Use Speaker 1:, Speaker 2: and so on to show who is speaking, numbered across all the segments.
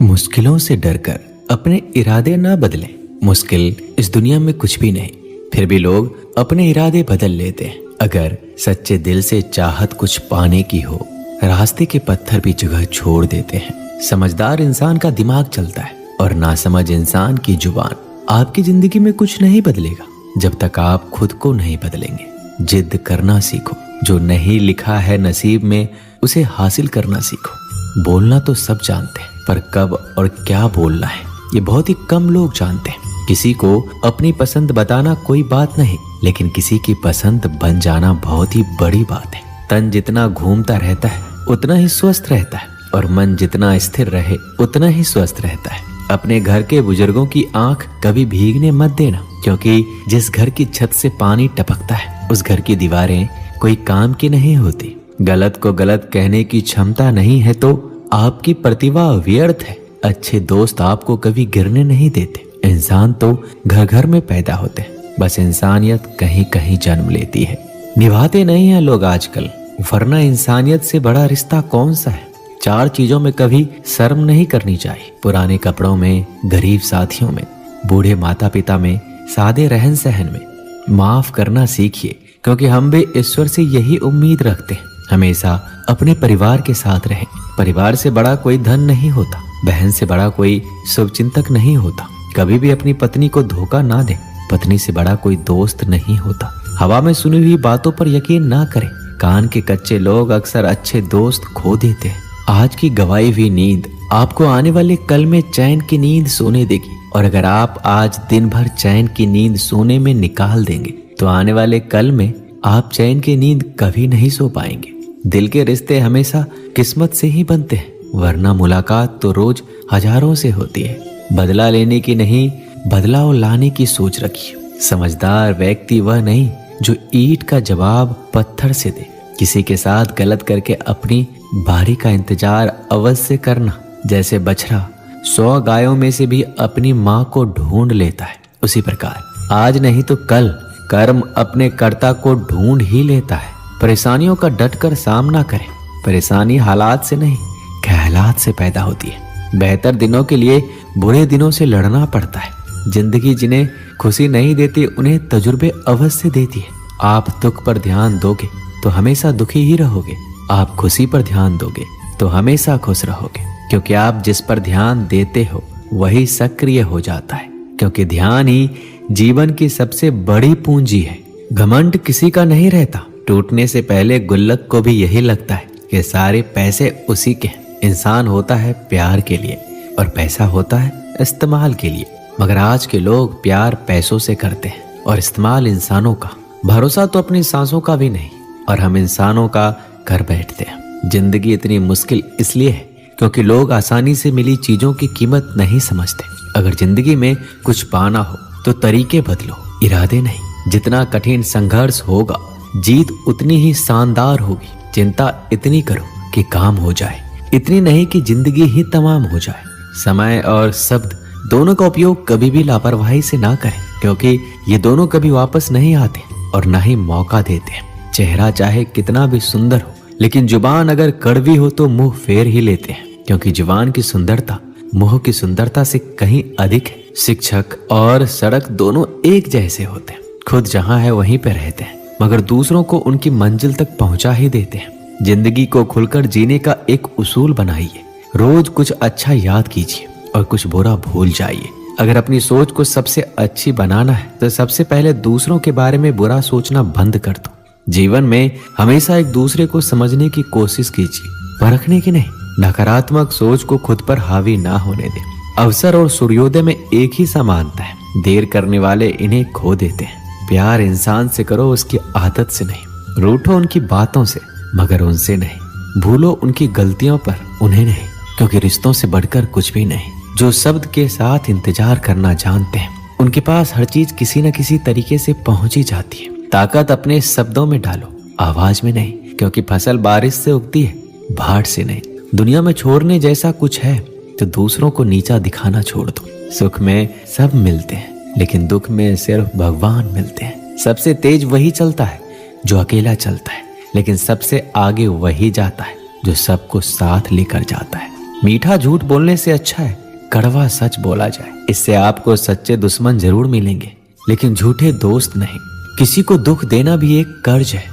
Speaker 1: मुश्किलों से डरकर अपने इरादे ना बदलें। मुश्किल इस दुनिया में कुछ भी नहीं, फिर भी लोग अपने इरादे बदल लेते हैं। अगर सच्चे दिल से चाहत कुछ पाने की हो, रास्ते के पत्थर भी जगह छोड़ देते हैं। समझदार इंसान का दिमाग चलता है और नासमझ इंसान की जुबान। आपकी जिंदगी में कुछ नहीं बदलेगा जब तक आप खुद को नहीं बदलेंगे। जिद करना सीखो, जो नहीं लिखा है नसीब में उसे हासिल करना सीखो। बोलना तो सब जानते हैं, पर कब और क्या बोलना है ये बहुत ही कम लोग जानते हैं। किसी को अपनी पसंद बताना कोई बात नहीं, लेकिन किसी की पसंद बन जाना बहुत ही बड़ी बात है। तन जितना घूमता रहता है उतना ही स्वस्थ रहता है, और मन जितना स्थिर रहे उतना ही स्वस्थ रहता है। अपने घर के बुजुर्गों की आंख कभी भीगने मत देना, क्योंकि जिस घर की छत से पानी टपकता है उस घर की दीवारें कोई काम की नहीं होती। गलत को गलत कहने की क्षमता नहीं है तो आपकी प्रतिभा व्यर्थ है। अच्छे दोस्त आपको कभी गिरने नहीं देते। इंसान तो घर घर में पैदा होते हैं, बस इंसानियत कहीं कहीं जन्म लेती है। निभाते नहीं हैं लोग आजकल, वरना इंसानियत से बड़ा रिश्ता कौन सा है। 4 चीजों में कभी शर्म नहीं करनी चाहिए। पुराने कपड़ों में, गरीब साथियों में, बूढ़े माता पिता में, सादे रहन सहन में। माफ करना सीखिए, क्योंकि हम भी ईश्वर से यही उम्मीद रखते हैं। हमेशा अपने परिवार के साथ रहें। परिवार से बड़ा कोई धन नहीं होता, बहन से बड़ा कोई शुभचिंतक नहीं होता। कभी भी अपनी पत्नी को धोखा ना दें। पत्नी से बड़ा कोई दोस्त नहीं होता। हवा में सुनी हुई बातों पर यकीन ना करें। कान के कच्चे लोग अक्सर अच्छे दोस्त खो देते हैं। आज की गवाई हुई नींद आपको आने वाले कल में चैन की नींद सोने देगी, और अगर आप आज दिन भर चैन की नींद सोने में निकाल देंगे तो आने वाले कल में आप चैन की नींद कभी नहीं सो पाएंगे। दिल के रिश्ते हमेशा किस्मत से ही बनते हैं, वरना मुलाकात तो रोज हजारों से होती है। बदला लेने की नहीं, बदलाव लाने की सोच रखिए। समझदार व्यक्ति वह नहीं जो ईंट का जवाब पत्थर से दे। किसी के साथ गलत करके अपनी बारी का इंतजार अवश्य करना। जैसे बछड़ा 100 गायों में से भी अपनी माँ को ढूंढ लेता है, उसी प्रकार आज नहीं तो कल कर्म अपने कर्ता को ढूंढ ही लेता है। परेशानियों का डटकर सामना करें। परेशानी हालात से नहीं, ख्यालात से पैदा होती है। बेहतर दिनों के लिए बुरे दिनों से लड़ना पड़ता है। जिंदगी जिन्हें खुशी नहीं देती उन्हें तजुर्बे अवश्य देती है। आप दुख पर ध्यान दोगे तो हमेशा दुखी ही रहोगे। आप खुशी पर ध्यान दोगे तो हमेशा खुश रहोगे, क्योंकि आप जिस पर ध्यान देते हो वही सक्रिय हो जाता है। क्योंकि ध्यान ही जीवन की सबसे बड़ी पूंजी है। घमंड किसी का नहीं रहता। टूटने से पहले गुल्लक को भी यही लगता है कि सारे पैसे उसी के हैं। इंसान होता है प्यार के लिए और पैसा होता है इस्तेमाल के लिए, मगर आज के लोग प्यार पैसों से करते हैं और इस्तेमाल इंसानों का। भरोसा तो अपनी सांसों का भी नहीं, और हम इंसानों का कर बैठते हैं। जिंदगी इतनी मुश्किल इसलिए है क्योंकि लोग आसानी से मिली चीजों की कीमत नहीं समझते। अगर जिंदगी में कुछ पाना हो तो तरीके बदलो, इरादे नहीं। जितना कठिन संघर्ष होगा जीत उतनी ही शानदार होगी। चिंता इतनी करो कि काम हो जाए, इतनी नहीं कि जिंदगी ही तमाम हो जाए। समय और शब्द दोनों का उपयोग कभी भी लापरवाही से ना करें, क्योंकि ये दोनों कभी वापस नहीं आते और ना ही मौका देते हैं। चेहरा चाहे कितना भी सुंदर हो, लेकिन जुबान अगर कड़वी हो तो मुंह फेर ही लेते हैं, क्योंकि जुबान की सुंदरता मुंह की सुंदरता से कहीं अधिक है। शिक्षक और सड़क दोनों एक जैसे होते हैं। खुद जहां है वहीं पे रहते हैं, मगर दूसरों को उनकी मंजिल तक पहुंचा ही देते हैं। जिंदगी को खुलकर जीने का एक उसूल बनाइए। रोज कुछ अच्छा याद कीजिए और कुछ बुरा भूल जाइए। अगर अपनी सोच को सबसे अच्छी बनाना है तो सबसे पहले दूसरों के बारे में बुरा सोचना बंद कर दो। जीवन में हमेशा एक दूसरे को समझने की कोशिश कीजिए, परखने की नहीं। नकारात्मक सोच को खुद पर हावी ना होने दें। अवसर और सूर्योदय में एक ही समानता है। देर करने वाले इन्हें खो देते हैं। प्यार इंसान से करो, उसकी आदत से नहीं। रूठो उनकी बातों से, मगर उनसे नहीं। भूलो उनकी गलतियों पर, उन्हें नहीं, क्योंकि रिश्तों से बढ़कर कुछ भी नहीं। जो शब्द के साथ इंतजार करना जानते हैं उनके पास हर चीज किसी न किसी तरीके से पहुंच ही जाती है। ताकत अपने शब्दों में डालो, आवाज में नहीं, क्योंकि फसल बारिश से उगती है, भाट से नहीं। दुनिया में छोड़ने जैसा कुछ है तो दूसरों को नीचा दिखाना छोड़ दो। सुख में सब मिलते हैं, लेकिन दुख में सिर्फ भगवान मिलते हैं। सबसे तेज वही चलता है जो अकेला चलता है, लेकिन सबसे आगे वही जाता है जो सबको साथ लेकर जाता है। मीठा झूठ बोलने से अच्छा है कड़वा सच बोला जाए। इससे आपको सच्चे दुश्मन जरूर मिलेंगे, लेकिन झूठे दोस्त नहीं। किसी को दुख देना भी एक कर्ज है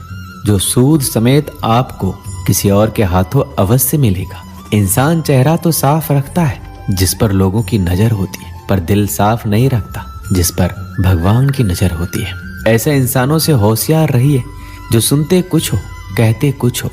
Speaker 1: जो सूद समेत आपको किसी और के हाथों अवश्य मिलेगा। इंसान चेहरा तो साफ रखता है जिस पर लोगों की नजर होती है, पर दिल साफ नहीं रखता जिस पर भगवान की नजर होती है। ऐसे इंसानों से होशियार रहिए जो सुनते कुछ हो, कहते कुछ हो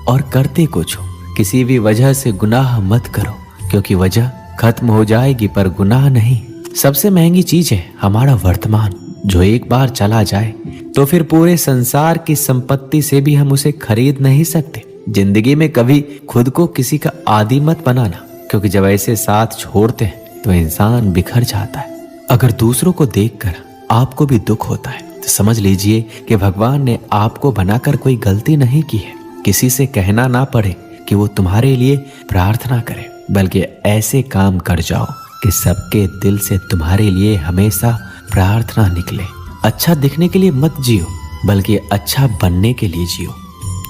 Speaker 1: और करते कुछ हो। किसी भी वजह से गुनाह मत करो, क्योंकि वजह खत्म हो जाएगी पर गुनाह नहीं। सबसे महंगी चीज है हमारा वर्तमान, जो एक बार चला जाए तो फिर पूरे संसार की संपत्ति से भी हम उसे खरीद नहीं सकते। जिंदगी में कभी खुद को किसी का आदी मत बनाना, क्योंकि जब ऐसे साथ छोड़ते हैं तो इंसान बिखर जाता है। अगर दूसरों को देखकर आपको भी दुख होता है तो समझ लीजिए कि भगवान ने आपको बनाकर कोई गलती नहीं की है। किसी से कहना ना पड़े कि वो तुम्हारे लिए प्रार्थना करे, बल्कि ऐसे काम कर जाओ कि सबके दिल से तुम्हारे लिए हमेशा प्रार्थना निकले। अच्छा दिखने के लिए मत जियो, बल्कि अच्छा बनने के लिए जियो।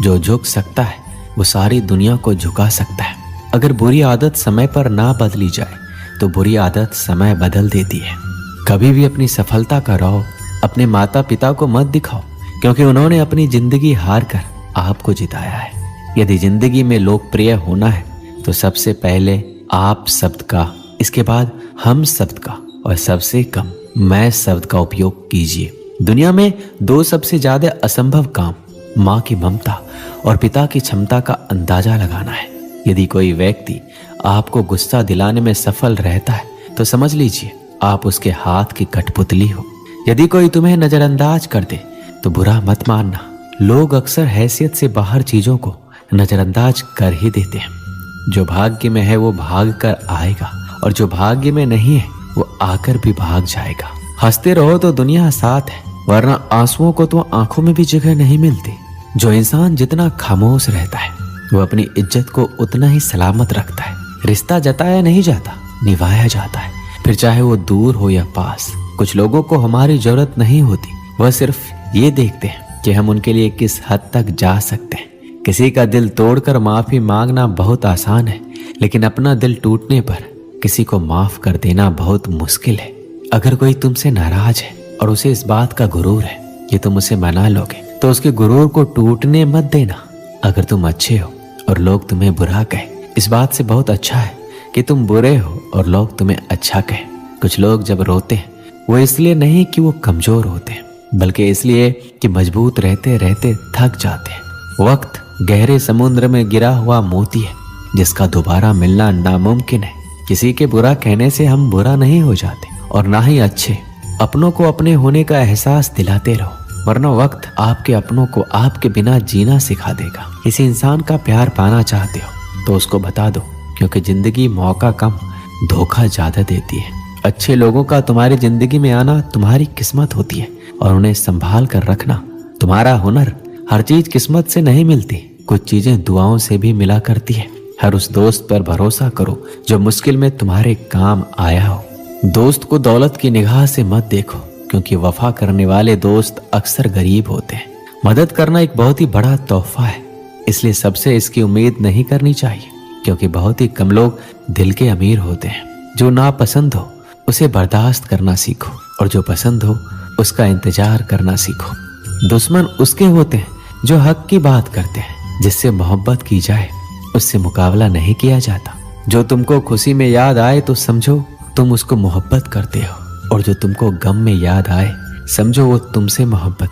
Speaker 1: जो झुक सकता है वो सारी दुनिया को झुका सकता है। अगर बुरी आदत समय पर ना बदली जाए तो बुरी आदत समय बदल देती है। कभी भी अपनी सफलता का रौब अपने माता पिता को मत दिखाओ, क्योंकि उन्होंने अपनी जिंदगी हार कर आपको जिताया है। यदि जिंदगी में लोकप्रिय होना है तो सबसे पहले आप शब्द का, इसके बाद हम शब्द का और सबसे कम मैं शब्द का उपयोग कीजिए। दुनिया में दो सबसे ज्यादा असंभव काम माँ की ममता और पिता की क्षमता का अंदाजा लगाना है। यदि कोई व्यक्ति आपको गुस्सा दिलाने में सफल रहता है तो समझ लीजिए आप उसके हाथ की कठपुतली हो। यदि कोई तुम्हें नजरअंदाज कर दे तो बुरा मत मानना। लोग अक्सर हैसियत से बाहर चीजों को नजरअंदाज कर ही देते हैं। जो भाग्य में है वो भाग कर आएगा, और जो भाग्य में नहीं है वो आकर भी भाग जाएगा। हंसते रहो तो दुनिया साथ है, वरना आंसुओं को तो आंखों में भी जगह नहीं मिलती। जो इंसान जितना खामोश रहता है वो अपनी इज्जत को उतना ही सलामत रखता है। रिश्ता जताया नहीं जाता, निभाया जाता है, फिर चाहे वो दूर हो या पास। कुछ लोगों को हमारी जरूरत नहीं होती, वह सिर्फ ये देखते हैं कि हम उनके लिए किस हद तक जा सकते हैं। किसी का दिल तोड़कर माफी मांगना बहुत आसान है, लेकिन अपना दिल टूटने पर किसी को माफ कर देना बहुत मुश्किल है। अगर कोई तुमसे नाराज है और उसे इस बात का गुरूर है कि तुम उसे मना लोगे, तो उसके गुरूर को टूटने मत देना। अगर तुम अच्छे हो और लोग तुम्हें बुरा कहे, इस बात से बहुत अच्छा है कि तुम बुरे हो और लोग तुम्हें अच्छा कहें। कुछ लोग जब रोते हैं वो इसलिए नहीं कि वो कमजोर होते हैं, बल्कि इसलिए कि मजबूत रहते रहते थक जाते हैं। वक्त गहरे समुद्र में गिरा हुआ मोती है जिसका दोबारा मिलना नामुमकिन है। किसी के बुरा कहने से हम बुरा नहीं हो जाते, और ना ही अच्छे। अपनों को अपने होने का एहसास दिलाते रहो, वरना वक्त आपके अपनों को आपके बिना जीना सिखा देगा। किसी इंसान का प्यार पाना चाहते हो तो उसको बता दो, क्योंकि जिंदगी मौका कम धोखा ज्यादा देती है। अच्छे लोगों का तुम्हारी जिंदगी में आना तुम्हारी किस्मत होती है, और उन्हें संभाल कर रखना तुम्हारा हुनर। हर चीज किस्मत से नहीं मिलती, कुछ चीजें दुआओं से भी मिला करती है। हर उस दोस्त पर भरोसा करो जो मुश्किल में तुम्हारे काम आया हो। दोस्त को दौलत की निगाह से मत देखो, क्योंकि वफा करने वाले दोस्त अक्सर गरीब होते हैं। मदद करना एक बहुत ही बड़ा तोहफा है, इसलिए सबसे इसकी उम्मीद नहीं करनी चाहिए, क्योंकि बहुत ही कम लोग दिल के अमीर होते हैं। जो नापसंद हो उसे बर्दाश्त करना सीखो, और जो पसंद हो उसका इंतजार करना सीखो। दुश्मन उसके होते हैं जो हक की बात करते हैं। जिससे मोहब्बत की जाए उससे मुकाबला नहीं किया जाता। जो तुमको खुशी में याद आए तो समझो तुम उसको मोहब्बत करते हो, और जो तुमको गम में याद आए समझो वो तुमसे मोहब्बत